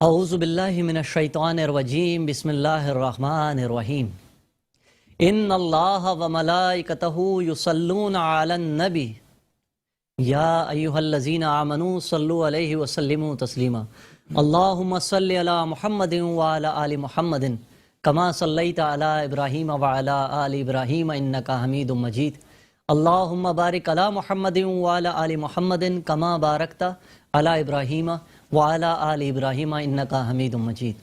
اعوذ باللہ من الشیطان الرجیم بسم اللہ الرحمن الرحیم ان اللہ وملائکتہ یصلون علی النبی یا ایہا الذین آمنوا صلوا علیہ وسلموا تسلیما اللہم صلی علی محمد وعلی آل محمد کما صلیت علی ابراہیم وعلی آل ابراہیم انکا حمید مجید اللہم بارک علی محمد وعلی آل محمد کما بارکت علی ابراہیم وعلی آل ابراہیم انکا حمید مجید۔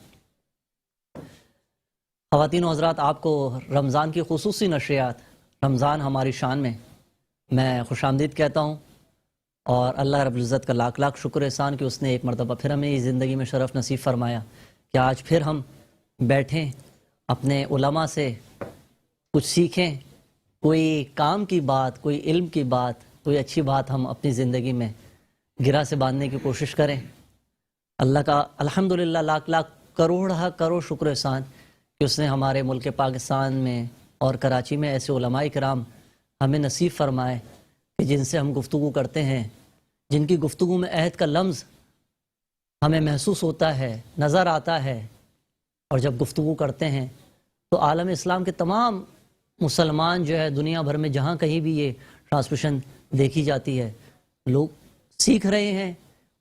خواتین و حضرات، آپ کو رمضان کی خصوصی نشریات رمضان ہماری شان میں خوش آمدید کہتا ہوں، اور اللہ رب العزت کا لاکھ لاکھ شکر احسان کہ اس نے ایک مرتبہ پھر ہمیں اس زندگی میں شرف نصیب فرمایا کہ آج پھر ہم بیٹھیں، اپنے علماء سے کچھ سیکھیں، کوئی کام کی بات، کوئی علم کی بات، کوئی اچھی بات ہم اپنی زندگی میں گرہ سے باندھنے کی کوشش کریں۔ اللہ کا الحمدللہ لاکھ لاکھ کروڑ شکر احسان کہ اس نے ہمارے ملک پاکستان میں اور کراچی میں ایسے علماء کرام ہمیں نصیب فرمائے کہ جن سے ہم گفتگو کرتے ہیں، جن کی گفتگو میں عہد کا لفظ ہمیں محسوس ہوتا ہے، نظر آتا ہے، اور جب گفتگو کرتے ہیں تو عالم اسلام کے تمام مسلمان جو ہے دنیا بھر میں جہاں کہیں بھی یہ ٹرانسمیشن دیکھی جاتی ہے، لوگ سیکھ رہے ہیں،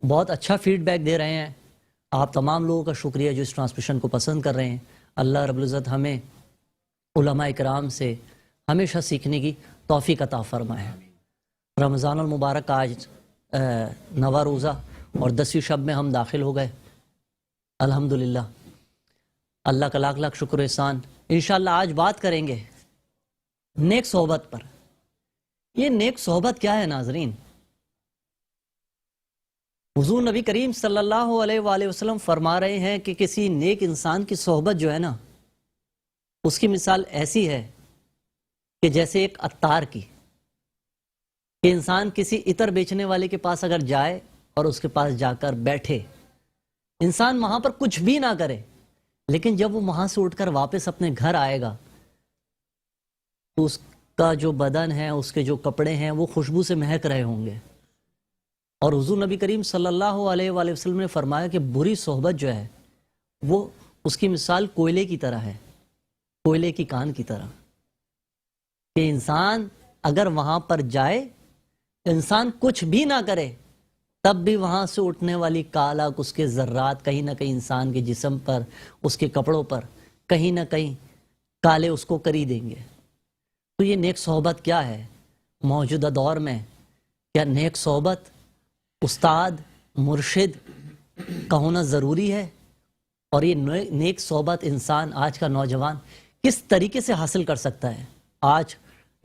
بہت اچھا فیڈ بیک دے رہے ہیں۔ آپ تمام لوگوں کا شکریہ جو اس ٹرانسمیشن کو پسند کر رہے ہیں۔ اللہ رب العزت ہمیں علماء اکرام سے ہمیشہ سیکھنے کی توفیق عطا فرمائے۔ رمضان المبارک آج 9واں روزہ اور 10ویں شب میں ہم داخل ہو گئے، الحمدللہ۔ اللہ کا لاکھ لاکھ شکر احسان۔ انشاءاللہ آج بات کریں گے نیک صحبت پر۔ یہ نیک صحبت کیا ہے ناظرین؟ حضور نبی کریم صلی اللہ علیہ وآلہ وسلم فرما رہے ہیں کہ کسی نیک انسان کی صحبت جو ہے نا، اس کی مثال ایسی ہے کہ جیسے ایک عطار کی، کہ انسان کسی عطر بیچنے والے کے پاس اگر جائے اور اس کے پاس جا کر بیٹھے، انسان وہاں پر کچھ بھی نہ کرے، لیکن جب وہ وہاں سے اٹھ کر واپس اپنے گھر آئے گا تو اس کا جو بدن ہے، اس کے جو کپڑے ہیں، وہ خوشبو سے مہک رہے ہوں گے۔ اور حضور نبی کریم صلی اللہ علیہ وآلہ وسلم نے فرمایا کہ بری صحبت جو ہے وہ اس کی مثال کوئلے کی طرح ہے، کوئلے کی کان کی طرح، کہ انسان اگر وہاں پر جائے، انسان کچھ بھی نہ کرے، تب بھی وہاں سے اٹھنے والی کالک، اس کے ذرات کہیں نہ کہیں انسان کے جسم پر، اس کے کپڑوں پر کہیں نہ کہیں کالے اس کو کری دیں گے۔ تو یہ نیک صحبت کیا ہے موجودہ دور میں؟ کیا نیک صحبت استاد مرشد کا ہونا ضروری ہے؟ اور یہ نیک صحبت انسان، آج کا نوجوان کس طریقے سے حاصل کر سکتا ہے؟ آج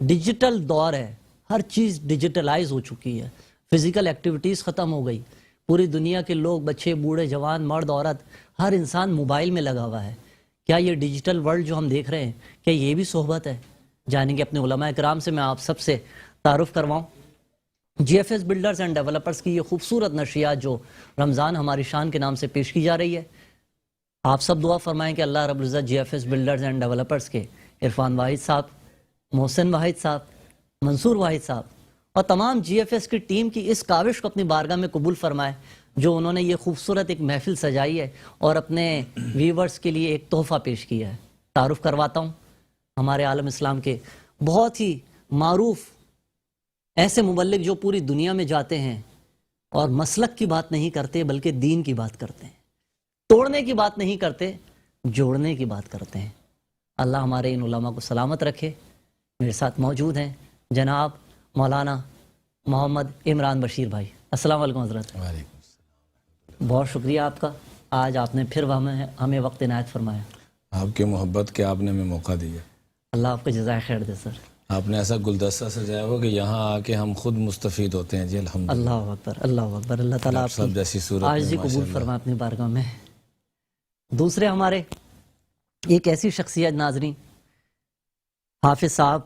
ڈیجیٹل دور ہے، ہر چیز ڈیجیٹلائز ہو چکی ہے، فزیکل ایکٹیویٹیز ختم ہو گئی، پوری دنیا کے لوگ، بچے، بوڑھے، جوان، مرد، عورت، ہر انسان موبائل میں لگا ہوا ہے۔ کیا یہ ڈیجیٹل ورلڈ جو ہم دیکھ رہے ہیں، کیا یہ بھی صحبت ہے؟ جانیں گے اپنے علماء کرام سے۔ میں آپ سب سے تعارف کرواؤں G F S builders and developers کی یہ خوبصورت نشریات جو رمضان ہماری شان کے نام سے پیش کی جا رہی ہے۔ آپ سب دعا فرمائیں کہ اللہ رب العزت G F S builders and developers کے عرفان واحد صاحب، محسن واحد صاحب، منصور واحد صاحب اور تمام جی ایف ایس کی ٹیم کی اس کاوش کو اپنی بارگاہ میں قبول فرمائے جو انہوں نے یہ خوبصورت ایک محفل سجائی ہے اور اپنے ویورز کے لیے ایک تحفہ پیش کیا ہے۔ تعارف کرواتا ہوں ہمارے عالم اسلام کے بہت ہی معروف ایسے مبلغ جو پوری دنیا میں جاتے ہیں اور مسلک کی بات نہیں کرتے بلکہ دین کی بات کرتے ہیں، توڑنے کی بات نہیں کرتے، جوڑنے کی بات کرتے ہیں۔ اللہ ہمارے ان علماء کو سلامت رکھے۔ میرے ساتھ موجود ہیں جناب مولانا محمد عمران بشیر بھائی۔ السلام علیکم حضرت۔ وعلیکم السلام۔ بہت شکریہ آپ کا، آج آپ نے پھر ہمیں وقت عنایت فرمایا۔ آپ کی محبت کے آپ نے ہمیں موقع دیا۔ اللہ آپ کو جزائے خیر دے سر۔ آپ نے ایسا گلدستہ سجایا ہو کہ یہاں آ کے ہم خود مستفید ہوتے ہیں۔ جی الحمدللہ۔ اللہ اکبر، اللہ اکبر۔ اللہ تعالیٰ آپ سب جیسی صورت عاجزی قبول فرما اپنی بارگاہ میں۔ دوسرے ہمارے ایک ایسی شخصیت ناظرین، حافظ صاحب،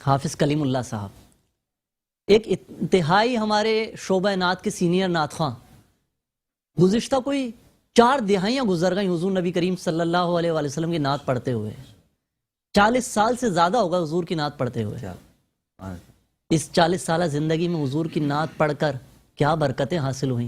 حافظ کلیم اللہ صاحب، ایک انتہائی ہمارے شعبہ نعت کے سینئر نعت خواں، گزشتہ کوئی 4 دہائیاں گزر گئیں حضور نبی کریم صلی اللہ علیہ وآلہ وسلم کی نعت پڑھتے ہوئے۔ 40 سال سے زیادہ ہوگا حضور کی نعت پڑھتے ہوئے۔ اس 40 سالہ زندگی میں حضور کی نعت پڑھ کر کیا برکتیں حاصل ہوئیں،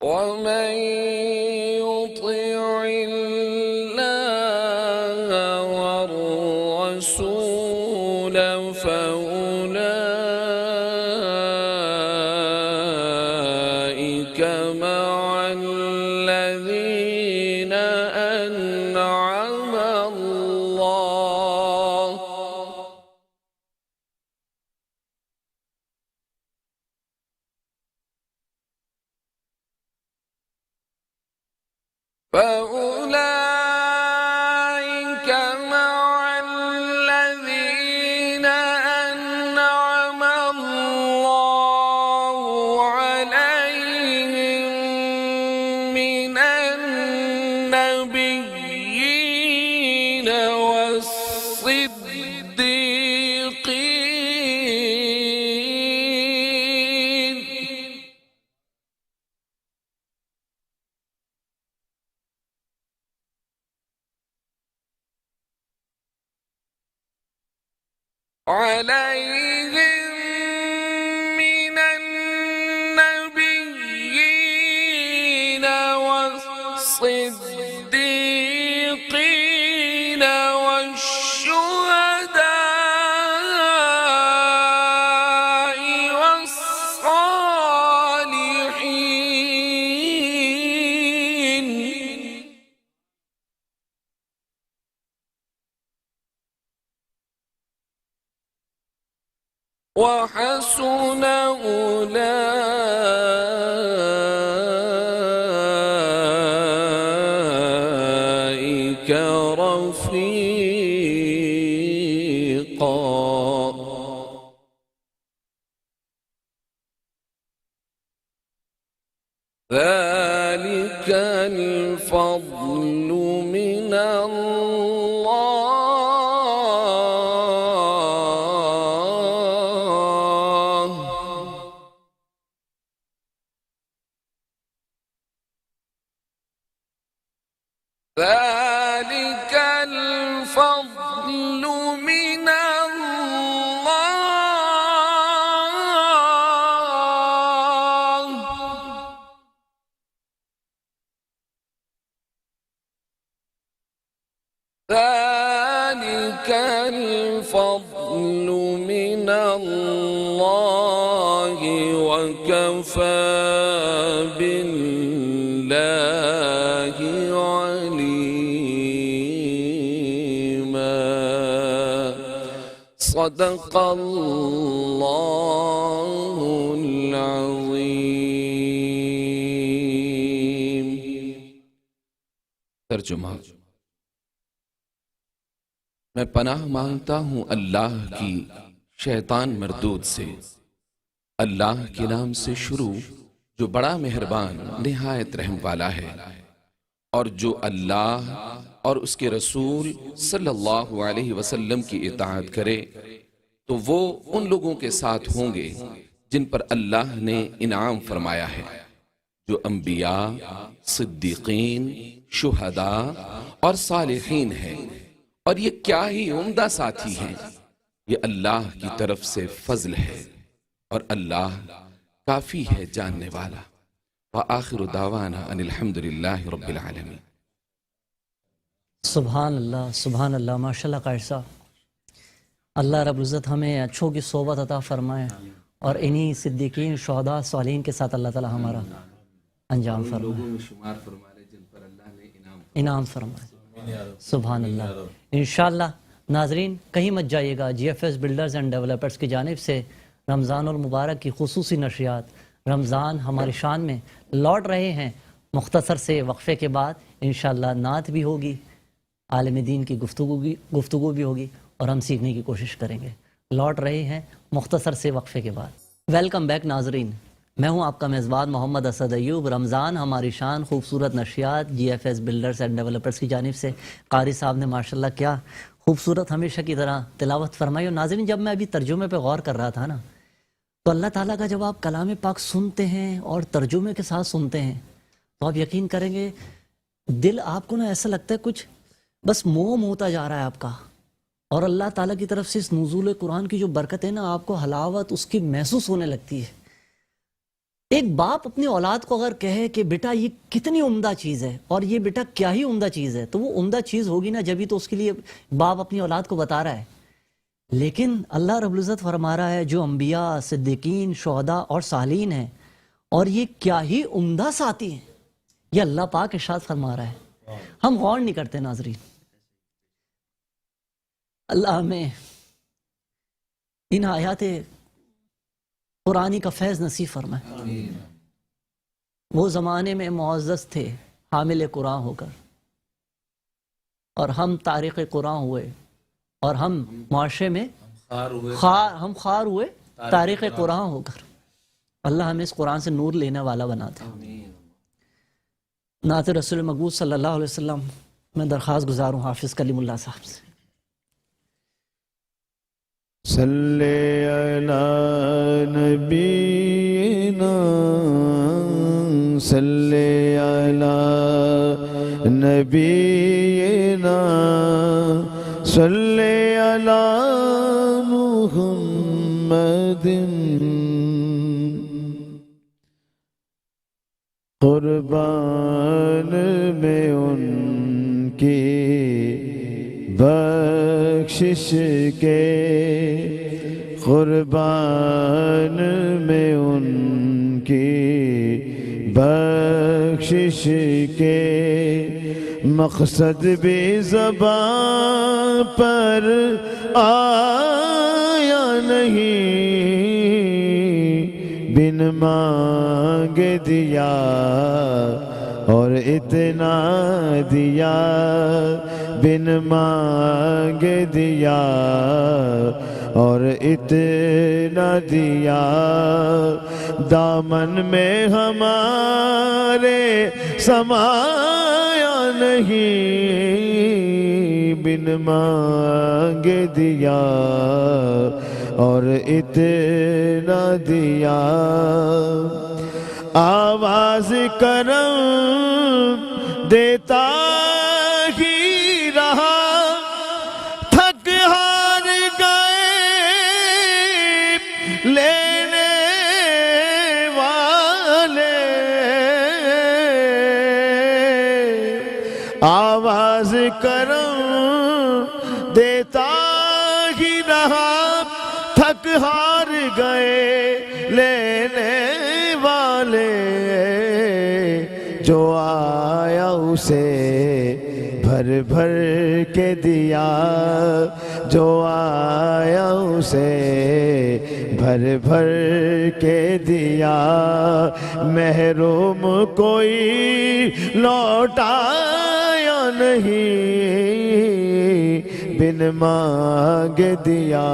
ومن يطع الله والرسول فأولئك مع الذين أنعم الله فأولئك مع الذين أنعم الله عليهم من النبيين والصديقين عليهم من النبيين والصديقين والشهداء والصالحين وحسن أولئك رفيقا ذلك الفضل من الله ذلك الفضل من الله ذلك الفضل من الله وكفى بالله عليما صدق اللہ العظیم۔ ترجمہ: میں پناہ مانگتا ہوں اللہ کی شیطان مردود سے۔ اللہ کے نام سے شروع جو بڑا مہربان نہایت رحم والا ہے، اور جو اللہ اور اس کے رسول صلی اللہ علیہ وسلم کی اطاعت کرے تو وہ ان لوگوں کے ساتھ ہوں گے جن پر اللہ نے انعام فرمایا ہے، جو انبیاء، صدیقین، شہداء اور صالحین ہیں، اور یہ کیا ہی عمدہ ساتھی ہیں۔ یہ اللہ کی طرف سے فضل ہے اور اللہ کافی ہے جاننے والا۔ وآخر دعوانا ان الحمدللہ رب العالمین۔ سبحان اللہ، ماشاءاللہ قائد صاحب، اللہ رب العزت ہمیں اچھوں کی صحبت عطا فرمائے اور انہی صدیقین، شہداء، صالحین کے ساتھ اللہ تعالی ہمارا انجام فرمائے، شمار فرما لے جن پر اللہ نے انعام فرمائے۔ سبحان اللہ۔ انشاءاللہ ناظرین کہیں مت جائیے گا، G F S builders and developers کی جانب سے رمضان المبارک کی خصوصی نشریات رمضان ہماری شان میں لوٹ رہے ہیں۔ مختصر سے وقفے کے بعد انشاءاللہ نعت بھی ہوگی، عالم دین کی گفتگو بھی ہوگی اور ہم سیکھنے کی کوشش کریں گے۔ لوٹ رہے ہیں مختصر سے وقفے کے بعد۔ ویلکم بیک ناظرین، میں ہوں آپ کا میزبان محمد اسد ایوب۔ رمضان ہماری شان خوبصورت نشریات G F S builders and developers کی جانب سے قاری صاحب نے ماشاءاللہ کیا خوبصورت ہمیشہ کی طرح تلاوت فرمائی۔ اور ناظرین جب میں ابھی ترجمے پہ غور کر رہا تھا نا، تو اللہ تعالیٰ کا جب آپ کلام پاک سنتے ہیں اور ترجمے کے ساتھ سنتے ہیں تو آپ یقین کریں گے دل آپ کو نا ایسا لگتا ہے کچھ بس موم ہوتا جا رہا ہے آپ کا، اور اللہ تعالیٰ کی طرف سے اس نزول قرآن کی جو برکت ہے نا، آپ کو حلاوت اس کی محسوس ہونے لگتی ہے۔ ایک باپ اپنی اولاد کو اگر کہے کہ بیٹا یہ کتنی عمدہ چیز ہے اور یہ بیٹا کیا ہی عمدہ چیز ہے، تو وہ عمدہ چیز ہوگی نا جبھی تو اس کے لیے باپ اپنی اولاد کو بتا رہا ہے۔ لیکن اللہ رب العزت فرما رہا ہے جو انبیاء، صدیقین، شہداء اور صالحین ہیں، اور یہ کیا ہی عمدہ ساتھی ہیں، یہ اللہ پاک ارشاد فرما رہا ہے۔ ہم غور نہیں کرتے ناظرین۔ اللہ ہمیں ان آیات قرآنی کا فیض نصیب فرمائے۔ وہ زمانے میں معزز تھے حامل قرآن ہو کر، اور ہم طارق قرآن ہوئے، اور ہم معاشرے میں ہم خار ہوئے طارق قرآن ہو کر۔ اللہ ہمیں اس قرآن سے نور لینے والا بناتے ہیں۔ نعت رسول مقبول صلی اللہ علیہ وسلم میں درخواست گزار ہوں حافظ کلیم اللہ صاحب سے۔ صلی علی نبینا، صلی علی نبینا، صلی علی محمد۔ قربان میں ان کی بخشش کے، قربان میں ان کی بخشش کے، مقصد بھی زبان پر آیا نہیں، بن مانگ دیا اور اتنا دیا، بن مانگ دیا اور اتنا دیا، دامن میں ہمارے سمایا نہیں، بن مانگ دیا اور اتنا دیا، آواز کرم دیتا ہی رہا، تھک ہار گئے لینے والے، آواز کرم دیتا ہی رہا، تھک ہار گئے لینے والے، جو آیا اسے بھر بھر کے دیا، جو آیا اسے بھر بھر کے دیا، محروم کوئی لوٹایا نہیں، بن مانگ دیا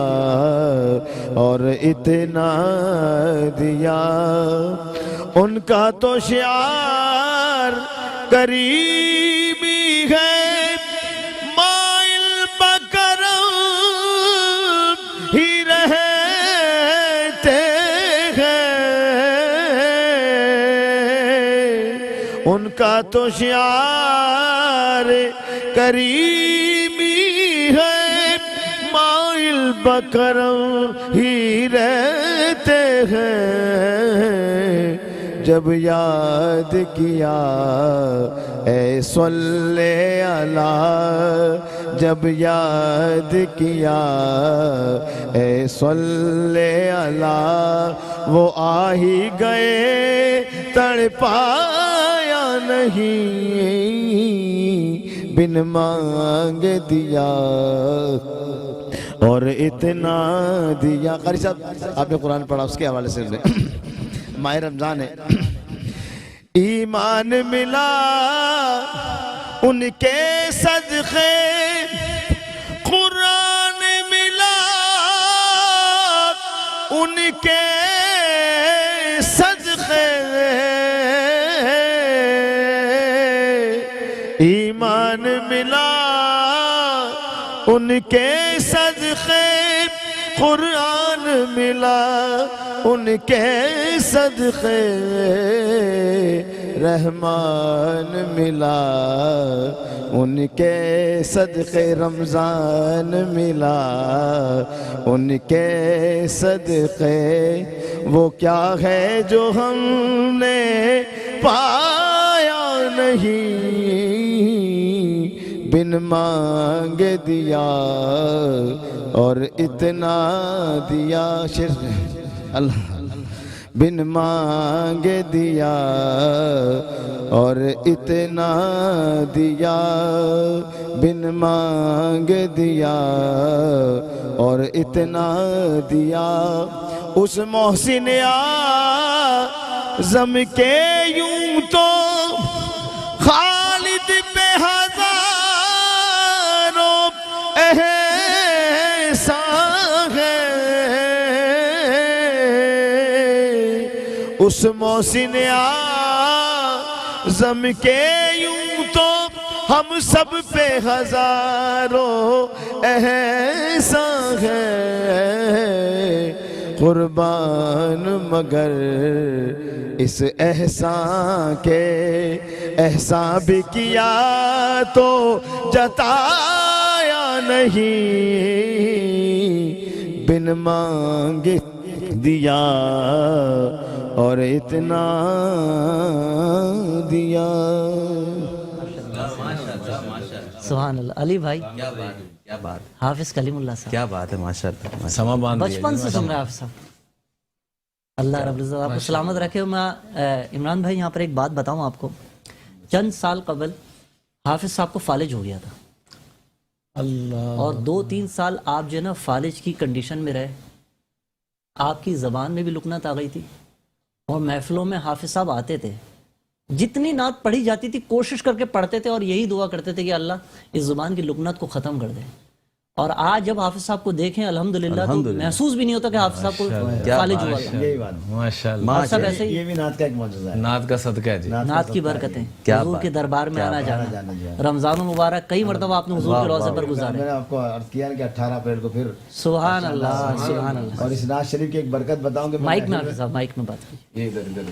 اور اتنا دیا۔ ان کا تو شعار کریمی ہے، مائل بکرم ہی رہتے ہیں۔ ان کا تو شعار کریمی ہے، مائل بکرم ہی رہتے ہیں۔ جب یاد کیا اے صلی اللہ، جب یاد کیا اے صلی اللہ، وہ آ ہی گئے تڑپایا نہیں، بن مانگ دیا اور اتنا دیا۔ قاری صاحب آپ نے قرآن پڑھا، اس کے حوالے سے ماہ رمضان ہے۔ ایمان ملا ان کے صدقے، قرآن ملا ان کے صدقے، ایمان ملا ان کے صدقے، قرآن ملا ان کے صدقے، رحمان ملا ان کے صدقے، رمضان ملا ان کے صدقے۔ وہ کیا ہے جو ہم نے پایا نہیں، بن مانگ دیا اور اتنا دیا۔ شیر اللہ، بن مانگ دیا اور اتنا دیا، بن مانگ دیا اور اتنا دیا۔ اس محسن اعظم کے یوں تو خالد پہ ہزاروں احسان ہے، اس محسن اعظم کے یوں تو ہم سب پہ ہزاروں احسان ہے، قربان مگر اس احسان کے، احسان بھی کیا تو جتایا نہیں، بن مانگ دیا اور اتنا دیا۔ سبحان اللہ۔ علی بھائی، کیا بات، حافظ کلیم اللہ صاحب، کیا بات ہے، ماشاءاللہ۔ سما باندھ دیا بچپن سے سن رہے ہیں حافظ صاحب۔ اللہ رب العزت آپ کو سلامت رکھے۔ میں عمران بھائی یہاں پر ایک بات بتاؤں آپ کو، چند سال قبل حافظ صاحب کو فالج ہو گیا تھا، اللہ، اور 2-3 سال آپ جو ہے نا فالج کی کنڈیشن میں رہے، آپ کی زبان میں بھی لکنت آ گئی تھی، اور محفلوں میں حافظ صاحب آتے تھے، جتنی نعت پڑھی جاتی تھی کوشش کر کے پڑھتے تھے اور یہی دعا کرتے تھے کہ اللہ اس زبان کی لکنت کو ختم کر دے۔ اور آج جب حافظ صاحب کو دیکھیں الحمدللہ تو محسوس بھی نہیں ہوتا کہ حافظ صاحب کو فالج ہوا تھا۔ ماشاءاللہ، آپ سب ایسے ہی، یہ بھی نعت کا ایک معجزہ ہے، نعت کا صدقہ ہے جی۔ نعت کی برکتیں، حضور کے دربار میں آنا جانا، رمضان المبارک کئی مرتبہ آپ نے حضور کے روضے پر گزارے۔ میں نے آپ کو عرض کیا کہ 18 اپریل کو پھر، سبحان اللہ، سبحان اللہ۔ اور اس نعت شریف کی ایک برکت بتاؤں کہ مائک میں حافظ صاحب، مائک میں بات کیجیے۔ یہ ادھر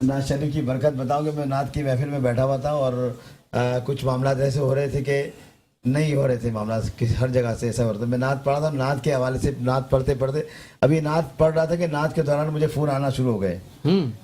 نعت شریف کی برکت بتاؤں کہ میں نعت کی محفل میں بیٹھا ہوا تھا، اور کچھ معاملات ایسے ہو رہے تھے کہ نہیں ہو رہے تھے معاملات، ہر جگہ سے ایسا ہو رہا تھا۔ میں نعت پڑھا تھا، نعت کے حوالے سے نعت پڑھتے پڑھتے ابھی نعت پڑھ رہا تھا کہ نعت کے دوران مجھے فون آنا شروع ہو گئے۔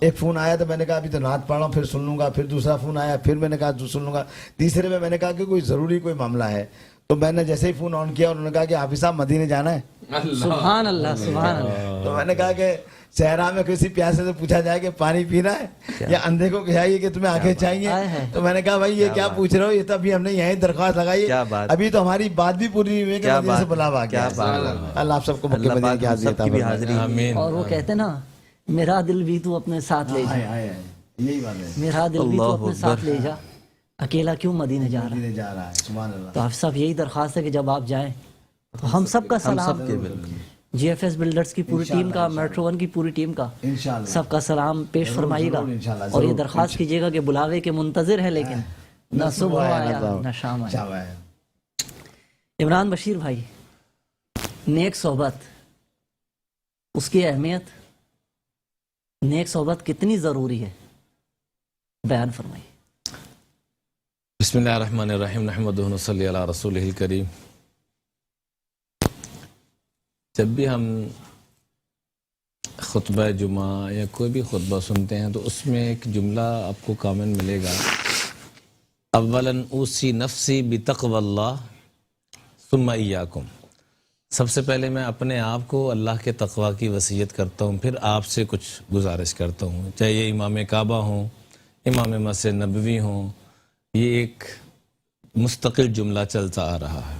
ایک فون آیا تو میں نے کہا ابھی تو نعت پڑھ رہا ہوں، پھر سن لوں گا، پھر دوسرا فون آیا، پھر میں نے کہا سن لوں گا، تیسرے میں نے کہا کہ کوئی ضروری کوئی معاملہ ہے، تو میں نے جیسے ہی فون آن کیا انہوں نے کہا کہ حافظ صاحب مدینے جانا ہے۔ سبحان اللہ سبحان اللہ. تو میں نے کہا کہ صحرا میں کسی پیاسے سے پوچھا جائے کہ پانی پینا ہے یا اندھے کو کہائیے کہ تمہیں آنکھیں چاہیے. تو میں نے کہا بھائی یہ کیا پوچھ رہے ہو, یہ تو ابھی ہم نے یہیں درخواست لگائی, ابھی تو ہماری بات بھی پوری نہیں ہوئی کہ مدینے سے بلاوا آ گیا. اللہ آپ سب کو مکے مدینے کی حاضری. آمین. اور وہ کہتے نا میرا دل بھی تو اپنے ساتھ لے جا, یہی بات ہے, میرا دل بھی تو اپنے ساتھ لے جا, اکیلا کیوں مدینے جا رہا ہے. مدینے جا رہا ہے. سبحان اللہ. تو آپ صاحب یہی درخواست ہے کہ جب آپ جائیں تو ہم سب کا سلام, جی ایف ایس بلڈرز کی پوری ٹیم کا, میٹرو ون کی پوری ٹیم کا انشاءاللہ سب کا سلام پیش فرمائیے گا, اور یہ درخواست کیجیے گا کہ بلاوے کے منتظر ہے, لیکن نہ صبح آیا نہ شام آیا. عمران بشیر بھائی, نیک صحبت, اس کی اہمیت, نیک صحبت کتنی ضروری ہے, بیان فرمائیے. بسم اللہ الرحمن الرحیم, نحمدہ و نصلی علی رسولہ الکریم. جب بھی ہم خطبہ جمعہ یا کوئی بھی خطبہ سنتے ہیں تو اس میں ایک جملہ آپ کو کامن ملے گا, اولاً اوصی نفسی بتقوی اللہ ثم ایاکم. سب سے پہلے میں اپنے آپ کو اللہ کے تقوی کی وصیت کرتا ہوں, پھر آپ سے کچھ گزارش کرتا ہوں, چاہے یہ امام کعبہ ہوں, امام مسجد نبوی ہوں. یہ ایک مستقل جملہ چلتا آ رہا ہے.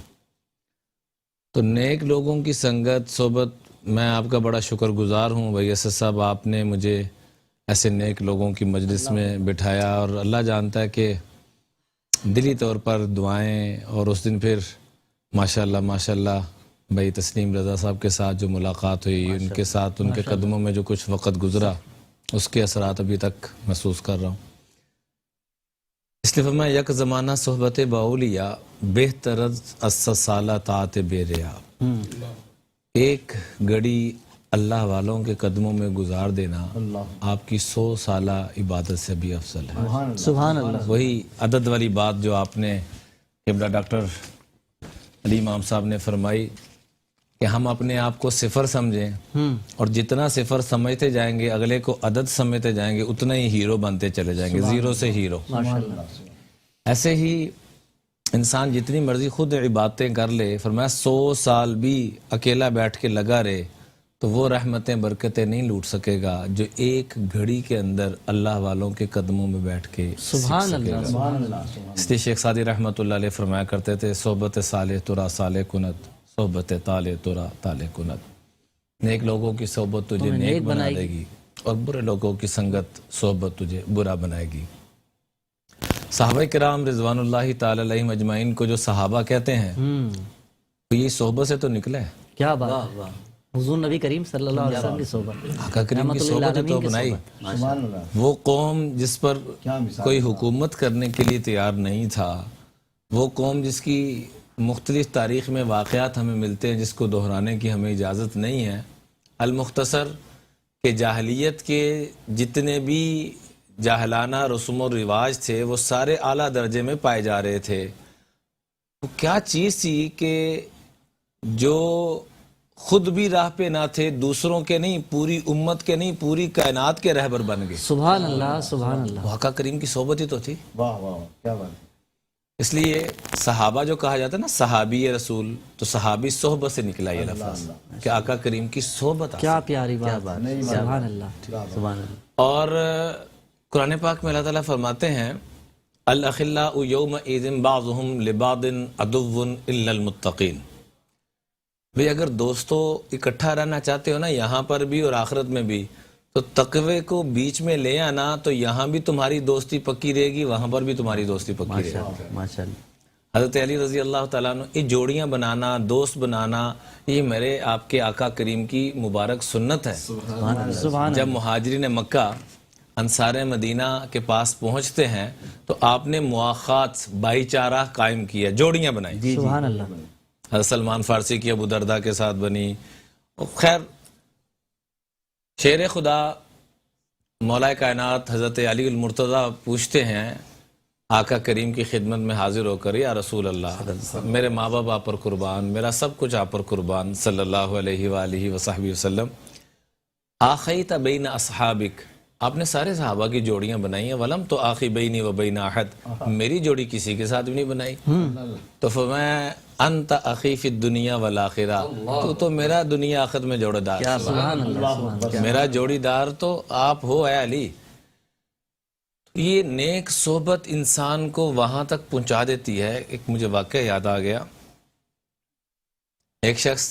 تو نیک لوگوں کی سنگت صحبت, میں آپ کا بڑا شکر گزار ہوں بھائی اسد صاحب, آپ نے مجھے ایسے نیک لوگوں کی مجلس میں بٹھایا, اور اللہ جانتا ہے کہ دلی طور پر دعائیں, اور اس دن پھر ماشاءاللہ بھائی تسلیم رضا صاحب کے ساتھ جو ملاقات ہوئی, ان کے ساتھ ان کے قدموں میں جو کچھ وقت گزرا, اس کے اثرات ابھی تک محسوس کر رہا ہوں. اس لیے فرمایا یک زمانہ صحبت باولیا بہترز السالہ طاعت بے ریا. ایک گھڑی اللہ والوں کے قدموں میں گزار دینا آپ کی 100 سالہ عبادت سے بھی افضل ہے. سبحان اللہ. وہی عدد والی بات جو آپ نے قبلہ ڈاکٹر علی امام صاحب نے فرمائی کہ ہم اپنے آپ کو صفر سمجھیں, اور جتنا صفر سمجھتے جائیں گے, اگلے کو عدد سمجھتے جائیں گے, اتنا ہی ہیرو بنتے چلے جائیں گے, زیرو سے ہیرو. ایسے ہی انسان جتنی مرضی خود عبادتیں کر لے, فرمایا 100 سال بھی اکیلا بیٹھ کے لگا رہے تو وہ رحمتیں برکتیں نہیں لوٹ سکے گا جو ایک گھڑی کے اندر اللہ والوں کے قدموں میں بیٹھ کے سبحان اللہ. اس لیے شیخ سعدی رحمۃ اللہ علیہ فرمایا کرتے تھے, صحبت صالح ترا صالح کنت, صحبت طالع ترا طالع کنت. نیک لوگوں کی صحبت تجھے نیک بنا دے گی, اور برے لوگوں کی سنگت صحبت تجھے برا بنائے گی. صحابہ کرام رضوان اللہ تعالی علیہم اجمعین کو جو صحابہ کہتے ہیں, تو یہ صحبت سے تو نکلا ہے. کیا بات, حضور نبی کریم صلی اللہ علیہ وسلم کی صحبت, آقا کریم کی صحبت تو بنائی. وہ قوم جس پر کوئی حکومت کرنے کے لیے تیار نہیں تھا, وہ قوم جس کی مختلف تاریخ میں واقعات ہمیں ملتے ہیں جس کو دہرانے کی ہمیں اجازت نہیں ہے. المختصر کہ جاہلیت کے جتنے بھی جاہلانہ رسم و رواج تھے وہ سارے اعلیٰ درجے میں پائے جا رہے تھے. وہ کیا چیز تھی کہ جو خود بھی راہ پہ نہ تھے, دوسروں کے نہیں, پوری امت کے نہیں, پوری کائنات کے رہبر بن گئے. سبحان اللہ سبحان اللہ. آقا کریم کی صحبت ہی تو تھی. واہ واہ کیا بات ہے. اس لیے صحابہ جو کہا جاتا ہے نا صحابی رسول, تو صحابی صحبت سے نکلا یہ لفظ کہ آقا کریم کی صحبت. کیا پیاری بات, سبحان اللہ سبحان اللہ. اور قرآن پاک میں اللہ تعالیٰ فرماتے ہیں الاخلاء یومئذ بعضهم لبعض عدو الا المتقین. بھئی اگر دوستوں اکٹھا رہنا چاہتے ہو نا, یہاں پر بھی اور آخرت میں بھی, تو تقوی کو بیچ میں لے آنا, تو یہاں بھی تمہاری دوستی پکی رہے گی, وہاں پر بھی تمہاری دوستی پکی رہے گی. ماشاءاللہ. حضرت علی رضی اللہ تعالیٰ عنہ, یہ جوڑیاں بنانا, دوست بنانا, یہ میرے آپ کے آقا کریم کی مبارک سنت ہے. سبحان. جب مہاجرین مکہ انصار مدینہ کے پاس پہنچتے ہیں تو آپ نے مواخات, بھائی چارہ قائم کیا, جوڑیاں بنائی. سبحان اللہ. حضرت سلمان فارسی کی ابو دردہ کے ساتھ بنی. خیر, شیر خدا مولا کائنات حضرت علی المرتضیٰ پوچھتے ہیں آقا کریم کی خدمت میں حاضر ہو کر, یا رسول اللہ, میرے ماں باپ آپ پر قربان, میرا سب کچھ آپ پر قربان, صلی اللہ علیہ وآلہ وصحبہ وسلم, آخیت بین اصحابک, آپ نے سارے صحابہ کی جوڑیاں بنائی ہیں, ولم تو آخی بینی و بین احد, میری جوڑی کسی کے ساتھ بھی نہیں بنائی. تو فرمایا انت اخی فی الدنیا والآخرہ، تو میرا دنیا آخرت میں جوڑے دار، سبحان اللہ سبحان اللہ۔ میرا جوڑی دار تو آپ ہو اے علی۔ یہ نیک صحبت انسان کو وہاں تک پہنچا دیتی ہے۔ ایک مجھے واقعہ یاد آ گیا، ایک شخص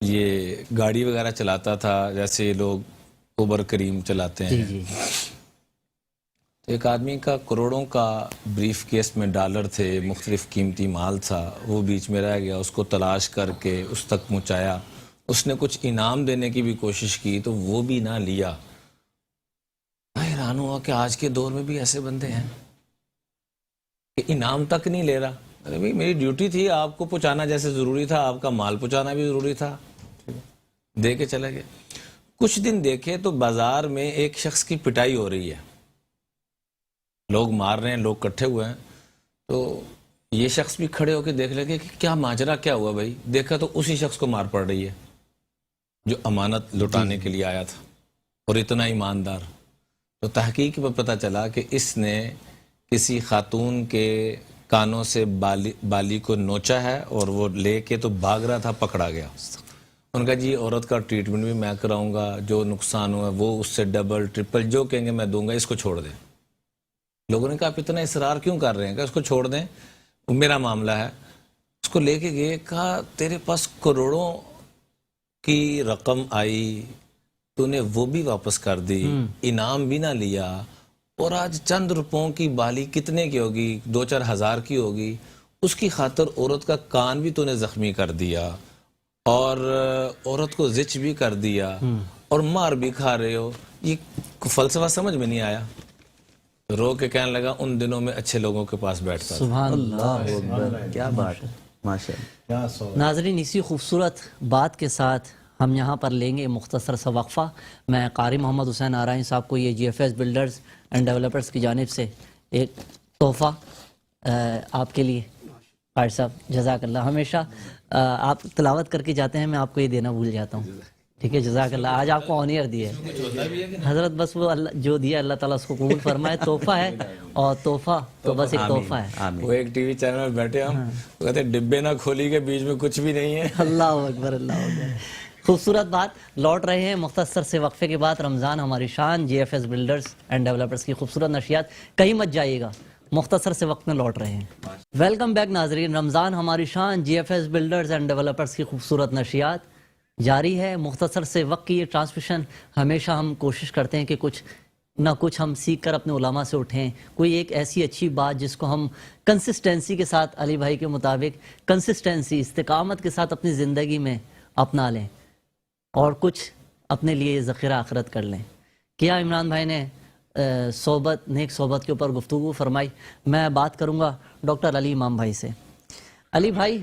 یہ گاڑی وغیرہ چلاتا تھا جیسے یہ لوگ اوبر کریم چلاتے جی ہیں، جی تو ایک آدمی کا کروڑوں کا بریف کیس میں ڈالر تھے، مختلف قیمتی مال تھا، وہ بیچ میں رہ گیا، اس کو تلاش کر کے اس تک پہنچایا، اس نے کچھ انعام دینے کی بھی کوشش کی تو وہ بھی نہ لیا۔ میں حیران ہوا کہ آج کے دور میں بھی ایسے بندے ہیں کہ انعام تک نہیں لے رہا۔ ارے بھائی میری ڈیوٹی تھی، آپ کو پہنچانا جیسے ضروری تھا، آپ کا مال پہنچانا بھی ضروری تھا، دے کے چلے گئے۔ کچھ دن دیکھے تو بازار میں ایک شخص کی پٹائی ہو رہی ہے، لوگ مار رہے ہیں، لوگ کٹھے ہوئے ہیں، تو یہ شخص بھی کھڑے ہو کے دیکھ لگے کہ کیا ماجرا کیا ہوا بھائی، دیکھا تو اسی شخص کو مار پڑ رہی ہے جو امانت لٹانے کے لیے آیا تھا اور اتنا ایماندار۔ تو تحقیق میں پتہ چلا کہ اس نے کسی خاتون کے کانوں سے بالی کو نوچا ہے اور وہ لے کے تو بھاگ رہا تھا، پکڑا گیا۔ ان کا جی عورت کا ٹریٹمنٹ بھی میں کراؤں گا، جو نقصان ہوا ہے وہ اس سے ڈبل ٹرپل جو کہیں گے میں دوں گا، اس کو چھوڑ دیں۔ لوگوں نے کہا آپ اتنا اصرار کیوں کر رہے ہیں، کہ اس کو چھوڑ دیں، وہ میرا معاملہ ہے۔ اس کو لے کے گئے، کہا تیرے پاس کروڑوں کی رقم آئی، تو نے وہ بھی واپس کر دی، انعام بھی نہ لیا، اور آج چند روپوں کی بالی کتنے کی ہوگی، 2-4 ہزار کی ہوگی، اس کی خاطر عورت کا کان بھی تو نے زخمی کر دیا اور عورت کو زچ بھی کر دیا اور مار بھی کھا رہے ہو۔ یہ فلسفہ سمجھ میں نہیں آیا۔ رو کے کہنے لگا ان دنوں میں اچھے لوگوں کے پاس بیٹھتا تھا۔ سبحان اللہ۔ کیا بات ہے، ماشاء اللہ۔ ناظرین، اسی خوبصورت بات کے ساتھ ہم یہاں پر لیں گے مختصر سا وقفہ۔ میں قاری محمد حسین آرائیں صاحب کو یہ G F S builders and developers کی جانب سے ایک تحفہ آپ کے لیے، قاری صاحب جزاک اللہ، ہمیشہ آپ تلاوت کر کے جاتے ہیں، میں آپ کو یہ دینا بھول جاتا ہوں، ٹھیک ہے، جزاک اللہ۔ آج آپ کو آنر دیا ہے حضرت، بس وہ اللہ جو دیا اللہ تعالیٰ اس کو قبول فرمائے، تحفہ ہے، اور تحفہ تو بس ایک تحفہ ہے۔ وہ ایک ٹی وی چینل میں بیٹھے ہم، وہ کہتے ہیں ڈبے نہ کھولی کے بیچ میں کچھ بھی نہیں ہے۔ اللہ اکبر اللہ اکبر۔ خوبصورت بات، لوٹ رہے ہیں مختصر سے وقفے کے بعد۔ رمضان ہماری شان، G F S builders and developers کی خوبصورت نشریات، کہیں مت جائیے گا، مختصر سے وقت میں لوٹ رہے ہیں۔ ویلکم بیک ناظرین، رمضان ہماری شان، G F S builders and developers کی خوبصورت نشریات جاری ہے۔ مختصر سے وقت کی یہ ٹرانسمیشن، ہمیشہ ہم کوشش کرتے ہیں کہ کچھ نہ کچھ ہم سیکھ کر اپنے علماء سے اٹھیں، کوئی ایک ایسی اچھی بات جس کو ہم کنسسٹنسی کے ساتھ، علی بھائی کے مطابق کنسسٹنسی، استقامت کے ساتھ اپنی زندگی میں اپنا لیں اور کچھ اپنے لیے ذخیرہ آخرت کر لیں۔ کیا عمران بھائی نے صحبت، نیک صحبت کے اوپر گفتگو فرمائی۔ میں بات کروں گا ڈاکٹر علی امام بھائی سے۔ علی بھائی،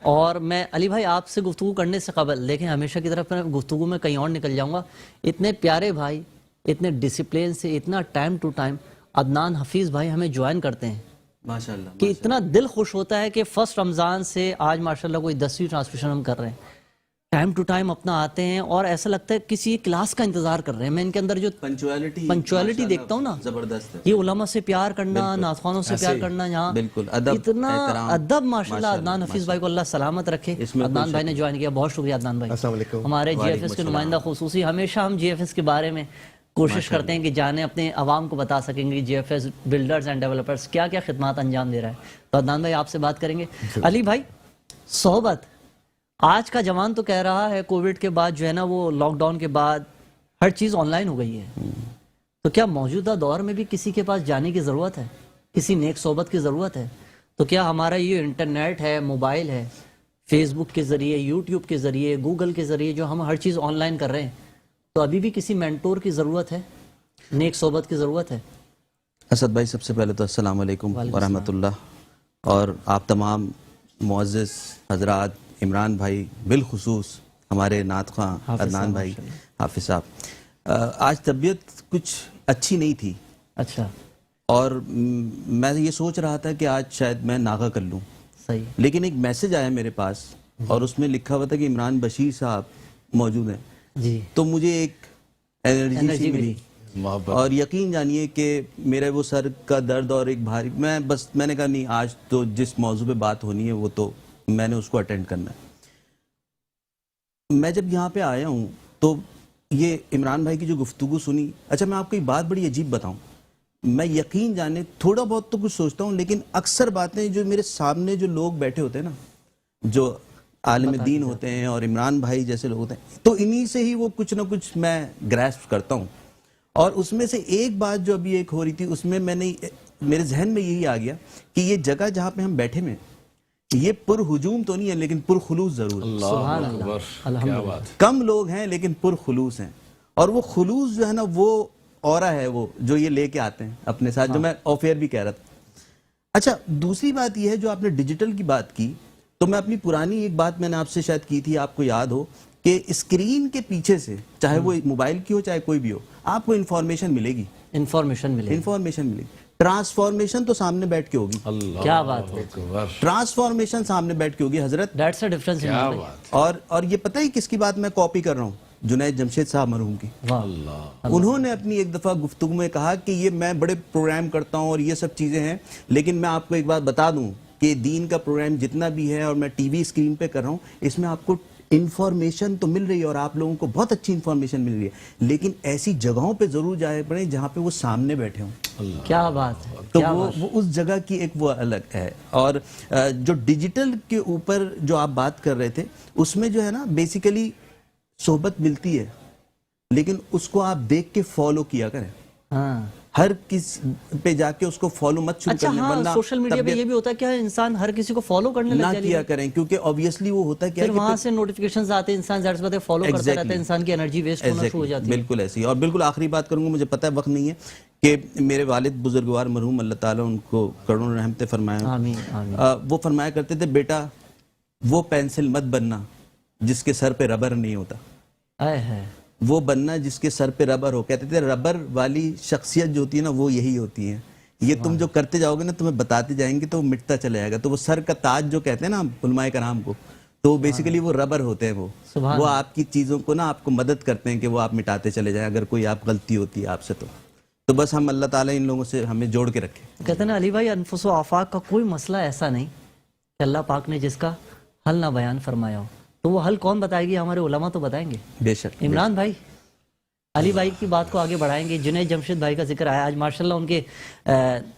اور میں علی بھائی آپ سے گفتگو کرنے سے قبل دیکھیں، ہمیشہ کی طرف میں گفتگو میں کہیں اور نکل جاؤں گا، اتنے پیارے بھائی، اتنے ڈسپلین سے، اتنا time to time Adnan Hafeez بھائی ہمیں جوائن کرتے ہیں ماشاءاللہ کہ اتنا دل خوش ہوتا ہے کہ فرسٹ رمضان سے آج ماشاءاللہ کوئی 10ویں ٹرانسمیشن ہم کر رہے ہیں، ٹائم ٹو ٹائم اپنا آتے ہیں اور ایسا لگتا ہے کسی کلاس کا انتظار کر رہے ہیں۔ میں ان کے اندر جو پنچوالٹی دیکھتا ہوں نا، زبردست ہے، یہ علماء سے پیار کرنا، نعت خوانوں سے پیار کرنا، یہاں بالکل ادب، اتنا احترام، ادب، ماشاءاللہ۔ عدنان حفیظ بھائی کو اللہ سلامت رکھے۔ عدنان بھائی نے جوائن کیا، بہت شکریہ عدنان بھائی، ہمارے جی ایف ایس کے نمائندہ خصوصی۔ ہمیشہ ہم جی ایف ایس کے بارے میں کوشش کرتے ہیں کہ جانے، اپنے عوام کو بتا سکیں گے G F S builders and developers کیا کیا خدمات انجام دے رہا ہے۔ تو عدنان بھائی آپ سے بات کریں گے۔ علی بھائی، صحبت، آج کا جوان تو کہہ رہا ہے کووڈ کے بعد جو ہے نا، وہ لاک ڈاؤن کے بعد ہر چیز آن لائن ہو گئی ہے، تو کیا موجودہ دور میں بھی کسی کے پاس جانے کی ضرورت ہے، کسی نیک صحبت کی ضرورت ہے؟ تو کیا ہمارا یہ انٹرنیٹ ہے، موبائل ہے، فیس بک کے ذریعے، یوٹیوب کے ذریعے، گوگل کے ذریعے جو ہم ہر چیز آن لائن کر رہے ہیں، تو ابھی بھی کسی مینٹور کی ضرورت ہے، نیک صحبت کی ضرورت ہے؟ اسد بھائی، سب سے پہلے تو السلام علیکم ورحمۃ اللہ، اور آپ تمام معزز حضرات، عمران بھائی بالخصوص، ہمارے نعت خواں عدنان بھائی، حافظ صاحب، آج طبیعت کچھ اچھی نہیں تھی، اچھا، اور میں یہ سوچ رہا تھا کہ آج شاید میں ناغہ کر لوں، صحیح، لیکن ایک میسج آیا میرے پاس اور اس میں لکھا ہوا تھا کہ عمران بشیر صاحب موجود ہیں، جی، تو مجھے ایک انرجی سی ملی محبت اور یقین جانیے کہ میرے وہ سر کا درد اور ایک بھاری، میں نے کہا نہیں، آج تو جس موضوع پہ بات ہونی ہے وہ تو میں نے اس کو اٹینڈ کرنا ہے۔ میں جب یہاں پہ آیا ہوں تو یہ عمران بھائی کی جو گفتگو سنی، اچھا میں آپ کو ایک بات بڑی عجیب بتاؤں، میں یقین جانے تھوڑا بہت تو کچھ سوچتا ہوں، لیکن اکثر باتیں جو میرے سامنے جو لوگ بیٹھے ہوتے ہیں نا، جو عالم دین ہوتے ہیں اور عمران بھائی جیسے لوگ ہوتے ہیں، تو انہی سے ہی وہ کچھ نہ کچھ میں گریسپ کرتا ہوں۔ اور اس میں سے ایک بات جو ابھی ایک ہو رہی تھی، اس میں میرے ذہن میں یہی آ گیا کہ یہ جگہ جہاں پہ ہم بیٹھے ہیں یہ پر ہجوم تو نہیں ہے لیکن پر خلوص ضرور ہے۔ سبحان اللہ، کیا الحمدللہ۔ بات، کم لوگ ہیں لیکن پر خلوص ہیں، اور وہ خلوص جو ہے نا وہ اورا ہے، وہ جو یہ لے کے آتے ہیں اپنے ساتھ، جو میں آف ایئر بھی کہہ رہا تھا۔ اچھا دوسری بات یہ ہے، جو آپ نے ڈیجیٹل کی بات کی، تو میں اپنی پرانی ایک بات میں نے آپ سے شاید کی تھی، آپ کو یاد ہو، کہ اسکرین کے پیچھے سے چاہے وہ موبائل کی ہو چاہے کوئی بھی ہو، آپ کو انفارمیشن ملے گی، انفارمیشن ملے، انفارمیشن ملے گی۔ ٹرانسفارمیشن تو سامنے بیٹھ کے ہوگی، اللہ کیا بات ہے، اکبر، ٹرانسفارمیشن سامنے بیٹھ کے ہوگی حضرت۔ That's a difference. کیا بات، اور یہ پتہ ہی کس کی بات میں کاپی کر رہا ہوں؟ جنید جمشید صاحب مرحوم کی۔ اللہ، انہوں نے اپنی ایک دفعہ گفتگو میں کہا کہ یہ میں بڑے پروگرام کرتا ہوں اور یہ سب چیزیں ہیں، لیکن میں آپ کو ایک بات بتا دوں کہ دین کا پروگرام جتنا بھی ہے اور میں ٹی وی اسکرین پہ کر رہا ہوں، اس میں آپ کو انفارمیشن تو مل رہی ہے اور آپ لوگوں کو بہت اچھی انفارمیشن مل رہی ہے، لیکن ایسی جگہوں پہ ضرور جائے پڑیں جہاں پہ وہ سامنے بیٹھے ہوں، کیا بات ہے، تو کیا وہ اس جگہ کی ایک وہ الگ ہے۔ اور جو ڈیجیٹل کے اوپر جو آپ بات کر رہے تھے، اس میں جو ہے نا بیسیکلی صحبت ملتی ہے، لیکن اس کو آپ دیکھ کے فالو کیا کریں، ہاں۔ ہر کس پہ جا کے اس کو فالو مت شروع اچھا کرنے، ہاں، ورنہ سوشل میڈیا پہ یہ بھی ہوتا ہے کہ انسان ہر کسی کو فالو کرنے لگ نہ جائے، کیا کریں، کیونکہ obviously وہ ہوتا کیا پھر وہاں سے نوٹیفیکیشنز آتے ہیں، انسان ظاہر سی بات ہے فالو کرتا رہتا ہے، انسان کی انرجی ویسٹ ہونا شروع ہو جاتی ہے۔ بالکل ایسی۔ اور بالکل آخری بات کروں گا، مجھے پتہ ہے وقت نہیں ہے، کہ میرے والد بزرگوار مرحوم اللہ تعالیٰ ان کو کروڑوں رحمتیں فرمائیں، آمین آمین۔ وہ فرمایا کرتے تھے، بیٹا وہ پینسل مت بننا جس کے سر پہ ربر نہیں ہوتا، اے ہے، وہ بننا جس کے سر پہ ربر ہو۔ کہتے تھے ربر والی شخصیت جو ہوتی ہے نا وہ یہی ہوتی ہے، یہ تم جو کرتے جاؤ گے نا تمہیں بتاتے جائیں گے تو وہ مٹتا چلا جائے گا۔ تو وہ سر کا تاج جو کہتے ہیں نا علماء کرام کو، تو بیسیکلی وہ ربر ہوتے ہیں، وہ آپ کی چیزوں کو نا آپ کو مدد کرتے ہیں کہ وہ آپ مٹاتے چلے جائیں اگر کوئی آپ غلطی ہوتی ہے آپ سے۔ تو بس ہم اللہ تعالیٰ ان لوگوں سے ہمیں جوڑ کے رکھے۔ کہتے ہیں نا علی بھائی، انفس و آفاق کا کوئی مسئلہ ایسا نہیں کہ اللہ پاک نے جس کا حل نہ بیان فرمایا ہو، تو وہ حل کون بتائے گی؟ ہمارے علماء تو بتائیں گے۔ بے شک۔ عمران بھائی، علی بھائی کی بات کو آگے بڑھائیں گے، جنید جمشید بھائی کا ذکر آیا آج ماشاءاللہ، ان کے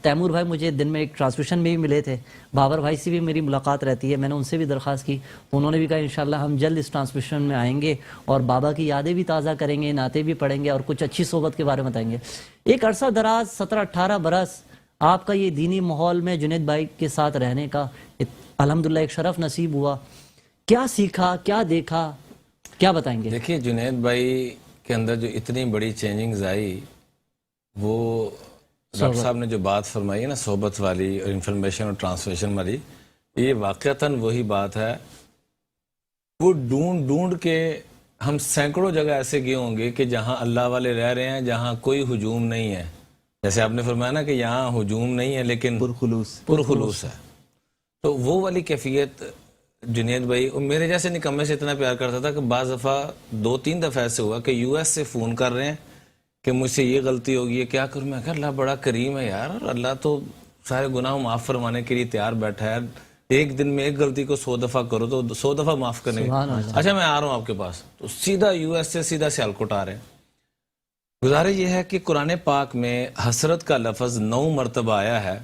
تیمور بھائی مجھے دن میں ایک ٹرانسمیشن میں بھی ملے تھے، بابر بھائی سے بھی میری ملاقات رہتی ہے، میں نے ان سے بھی درخواست کی، انہوں نے بھی کہا انشاءاللہ ہم جلد اس ٹرانسمیشن میں آئیں گے اور بابا کی یادیں بھی تازہ کریں گے، نعتیں بھی پڑھیں گے اور کچھ اچھی صحبت کے بارے میں بتائیں گے۔ ایک عرصہ دراز 17-18 برس آپ کا یہ دینی ماحول میں جنید بھائی کے ساتھ رہنے کا الحمدللہ ایک شرف نصیب ہوا، کیا سیکھا، کیا دیکھا، کیا بتائیں گے؟ دیکھیے جنید بھائی کے اندر جو اتنی بڑی چینجنگز آئی، وہ ڈاکٹر صاحب نے جو بات فرمائی ہے نا صحبت والی اور انفارمیشن اور ٹرانسمیشن والی، یہ واقعتاً وہی بات ہے۔ وہ ڈھونڈ ڈھونڈ کے ہم سینکڑوں جگہ ایسے گئے ہوں گے کہ جہاں اللہ والے رہ رہے ہیں، جہاں کوئی ہجوم نہیں ہے، جیسے آپ نے فرمایا نا کہ یہاں ہجوم نہیں ہے لیکن پرخلوص ہے، تو وہ والی کیفیت جنید بھائی میرے جیسے نکمے سے اتنا پیار کرتا تھا کہ بعض دفعہ 2-3 دفعہ ایسے ہوا کہ US سے فون کر رہے ہیں کہ مجھ سے یہ غلطی ہوگی ہے، کیا کروں؟ میں کہا اللہ بڑا کریم ہے یار، اللہ تو سارے گناہ معاف فرمانے کے لیے تیار بیٹھا ہے، ایک دن میں ایک غلطی کو 100 دفعہ کرو تو 100 دفعہ معاف کرنے گے۔ اچھا میں آ رہا ہوں آپ کے پاس، تو سیدھا US سے سیدھا سیالکوٹ آ رہے ہیں۔ گزارش یہ ہے کہ قرآن پاک میں حسرت کا لفظ 9 مرتبہ آیا ہے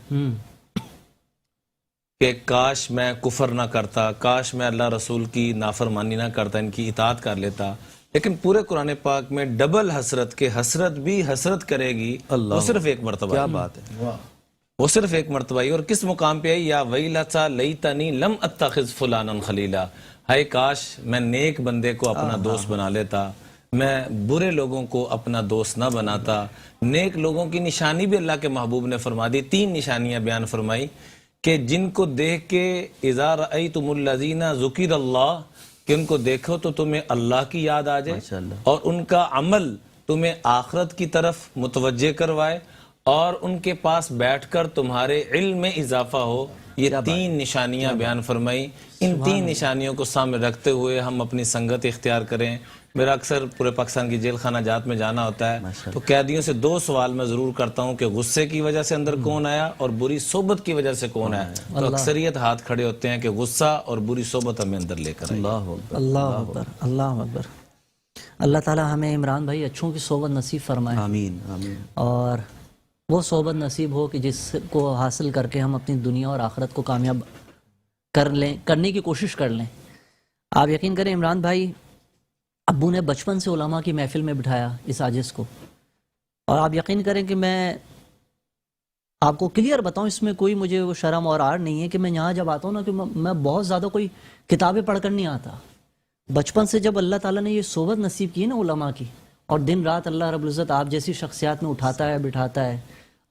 کہ کاش میں کفر نہ کرتا، کاش میں اللہ رسول کی نافرمانی نہ کرتا، ان کی اطاعت کر لیتا، لیکن پورے قرآن پاک میں ڈبل حسرت کے حسرت بھی حسرت کرے گی، وہ صرف ایک مرتبہ، کیا بات ہے، وہ صرف ایک مرتبہ آئی۔ اور کس مقام پہ آئی؟ یا ویلتا لیتنی لم اتخذ فلانا خلیلا، ہائے کاش میں نیک بندے کو اپنا دوست بنا لیتا، میں برے لوگوں کو اپنا دوست نہ بناتا۔ نیک لوگوں کی نشانی بھی اللہ کے محبوب نے فرما دی، 3 نشانیاں بیان فرمائی کہ جن کو دیکھ کے اذا رأیتم الذین ذکر اللہ، کہ ان کو دیکھو تو تمہیں اللہ کی یاد آ جائے اور ان کا عمل تمہیں آخرت کی طرف متوجہ کروائے اور ان کے پاس بیٹھ کر تمہارے علم میں اضافہ ہو یہ 3 نشانیاں بیان فرمائی. ان 3 نشانیوں کو سامنے رکھتے ہوئے ہم اپنی سنگت اختیار کریں. میرا اکثر پورے پاکستان کی جیل خانہ جات میں جانا ہوتا ہے تو قیدیوں سے 2 سوال میں ضرور کرتا ہوں کہ غصے کی وجہ سے اندر کون آیا اور بری صحبت کی وجہ سے کون آیا. تو اکثریت ہاتھ کھڑے ہوتے ہیں کہ غصہ اور بری صحبت ہمیں اندر لے کر آئی. اللہ اکبر اللہ اکبر. اللہ تعالی ہمیں عمران بھائی اچھوں کی صحبت نصیب فرمائے, آمین آمین. اور وہ صحبت نصیب ہو کہ جس کو حاصل کر کے ہم اپنی دنیا اور آخرت کو کامیاب کرنے کی کوشش کر لیں. آپ یقین کریں عمران بھائی, ابو نے بچپن سے علماء کی محفل میں بٹھایا اس عاجز کو, اور آپ یقین کریں کہ میں آپ کو کلیئر بتاؤں, اس میں کوئی مجھے وہ شرم اور آر نہیں ہے کہ میں یہاں جب آتا ہوں نا کہ میں بہت زیادہ کوئی کتابیں پڑھ کر نہیں آتا. بچپن سے جب اللہ تعالیٰ نے یہ صحبت نصیب کی نا علماء کی, اور دن رات اللہ رب العزت آپ جیسی شخصیات میں اٹھاتا ہے بٹھاتا ہے.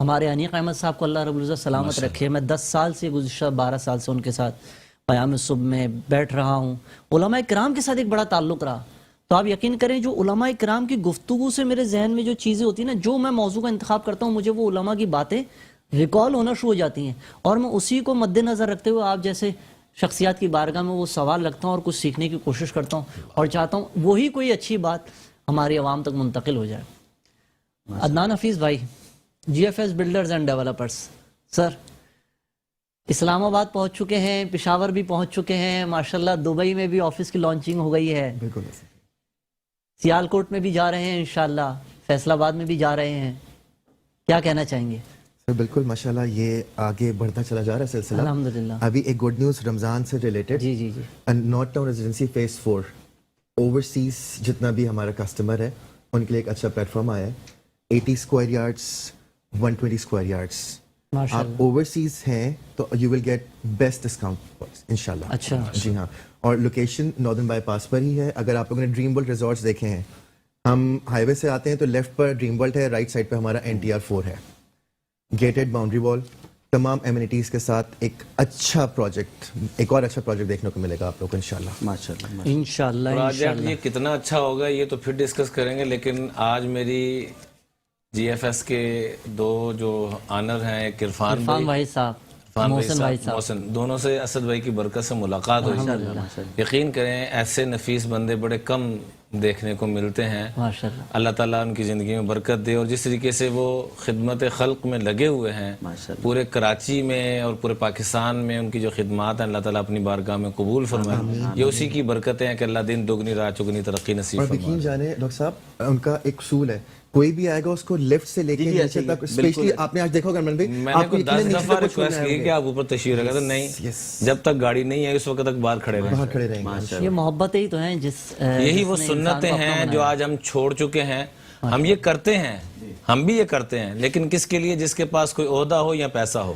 ہمارے انیق احمد صاحب کو اللہ رب العزت سلامت رکھے, میں 10 سال سے گزشتہ 12 سال سے ان کے ساتھ قیام صبح میں بیٹھ رہا ہوں. علماء کرام کے ساتھ ایک بڑا تعلق رہا. تو آپ یقین کریں جو علماء کرام کی گفتگو سے میرے ذہن میں جو چیزیں ہوتی ہیں نا, جو میں موضوع کا انتخاب کرتا ہوں مجھے وہ علماء کی باتیں ریکال ہونا شروع ہو جاتی ہیں, اور میں اسی کو مد نظر رکھتے ہوئے آپ جیسے شخصیات کی بارگاہ میں وہ سوال رکھتا ہوں اور کچھ سیکھنے کی کوشش کرتا ہوں, اور چاہتا ہوں وہی کوئی اچھی بات ہماری عوام تک منتقل ہو جائے. عدنان حفیظ بھائی, G F S builders and developers, sir Islamabad پہنچ چکے ہیں, پشاور بھی پہنچ چکے ہیں, ماشاءاللہ دبئی میں بھی آفس کی لانچنگ ہو گئی ہے, بالکل سیالکوٹ میں بھی جا رہے ہیں انشاءاللہ, فیصل آباد میں بھی جا رہے ہیں. کیا کہنا چاہیں گے؟ سر بالکل ماشاءاللہ یہ آگے بڑھتا چلا جا رہا ہے سلسلہ. الحمدللہ. ابھی ایک گڈ نیوز رمضان سے ریلیٹڈ, جی جی جی, north town residency phase 4 overseas جتنا بھی ہمارا کسٹمر ہے ان کے لیے ایک اچھا پلیٹ فارم آیا ہے. 80 اسکوائر یارڈس 120 اسکوائر یارڈس. آپ اوورسیز ہیں تو you will get best discount انشاءاللہ. اچھا جی ہاں, اور لوکیشن ناردرن بائی پاس پر ہی ہے. اگر آپ لوگوں نے ڈریم ورلڈ ریزورٹس دیکھے ہیں, ہم ہائی وے سے آتے ہیں تو لیفٹ پر ڈریم ورلڈ ہے, رائٹ سائڈ پہ ہمارا NTR 4 ہے, گیٹڈ باؤنڈری وال, تمام ایمینٹیز کے ساتھ ایک اچھا پروجیکٹ, ایک اور اچھا پروجیکٹ دیکھنے کو ملے گا آپ لوگ کو انشاءاللہ. ماشاءاللہ. انشاءاللہ پروجیکٹ یہ کتنا اچھا ہوگا یہ تو پھر ڈسکس کریں گے, لیکن آج میری جی ایف ایس کے 2 جو آنر ہیں, ایک عرفان بھائی صاحب, محسن بھائی صاحب, محسن, دونوں سے اسد بھائی کی برکت سے ملاقات ہوئی. یقین کریں ایسے نفیس بندے بڑے کم دیکھنے کو ملتے ہیں. ماشاءاللہ. اللہ تعالیٰ ان کی زندگی میں برکت دے, اور جس طریقے سے وہ خدمت خلق میں لگے ہوئے ہیں پورے کراچی میں اور پورے پاکستان میں, ان کی جو خدمات ہیں اللہ تعالیٰ اپنی بارگاہ میں قبول فرمائے. یہ اسی کی برکتیں ہیں کہ اللہ دن دگنی رات چگنی ترقی نصیب اور فرمائے. یقین جانے ڈاکٹر صاحب ان کا ایک اصول ہے, کوئی بھی آئے گا اس کو لیفٹ سے لے کے نیچے تک, اسپیشلی آپ نے آج دیکھا ہوگا عمران بھائی, میں نے کوئی 10 دفعہ ریکویسٹ کی کہ آپ اوپر تشریف رکھا, تو نہیں, جب تک گاڑی نہیں ہے اس وقت تک باہر کھڑے رہیں. باہر کھڑے رہیں گے. یہ محبتیں ہی تو ہیں جس یہی وہ سنتیں ہیں جو آج ہم چھوڑ چکے ہیں. ہم یہ کرتے ہیں, ہم بھی یہ کرتے ہیں, لیکن کس کے لیے؟ جس کے پاس کوئی عہدہ ہو یا پیسہ ہو.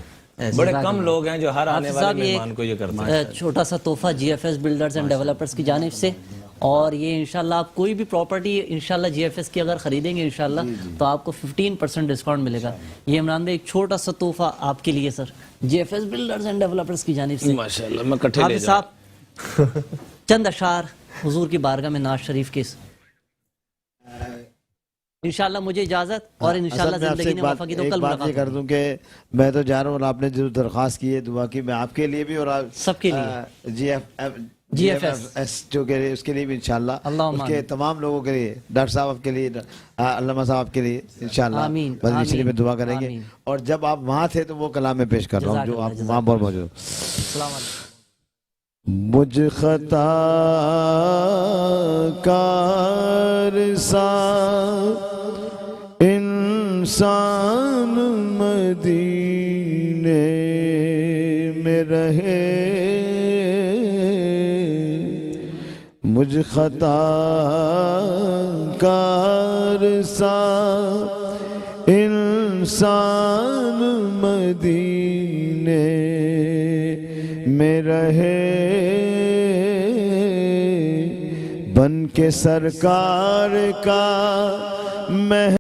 بڑے کم لوگ ہیں جو ہر آنے والے مہمان کو یہ کرتے ہیں. چھوٹا سا تحفہ G F S builders and developers کی جانب سے, اور یہ انشاءاللہ آپ کوئی بھی پراپرٹی انشاءاللہ جی ایف ایس کی اگر خریدیں گے انشاءاللہ تو آپ کو 15% ڈسکاؤنٹ ملے گا. یہ عمران بھائی ایک چھوٹا سا تحفہ آپ کے لیے sir, G F S builders and developers کی جانب سے. ماشاءاللہ, میں کٹھے لے حافظ جاؤں. صاحب چند اشعار حضور کی بارگاہ میں ناز شریف کے انشاءاللہ مجھے اجازت, اور انشاءاللہ زندگی نے وفا کی تو کل بات یہ کر دوں کہ میں تو جا رہا ہوں, اور آپ نے جو درخواست کی ہے دعا کی, میں آپ کے لیے بھی اور سب کے لیے, جی ایف ایس جو کہ اس کے لیے بھی انشاءاللہ, اس کے تمام لوگوں کے لیے, ڈاکٹر صاحب کے لیے, علامہ صاحب کے لیے انشاءاللہ مدنی شریف میں دعا کریں گے. اور جب آپ وہاں تھے تو وہ کلام میں پیش کر رہا ہوں جو آپ وہاں پر موجود. السلام علیکم. مجھ خطا کار سا انسان مدینے میں رہے, مجھ خطا کار سا انسان مدینے میں رہے, بن کے سرکار کا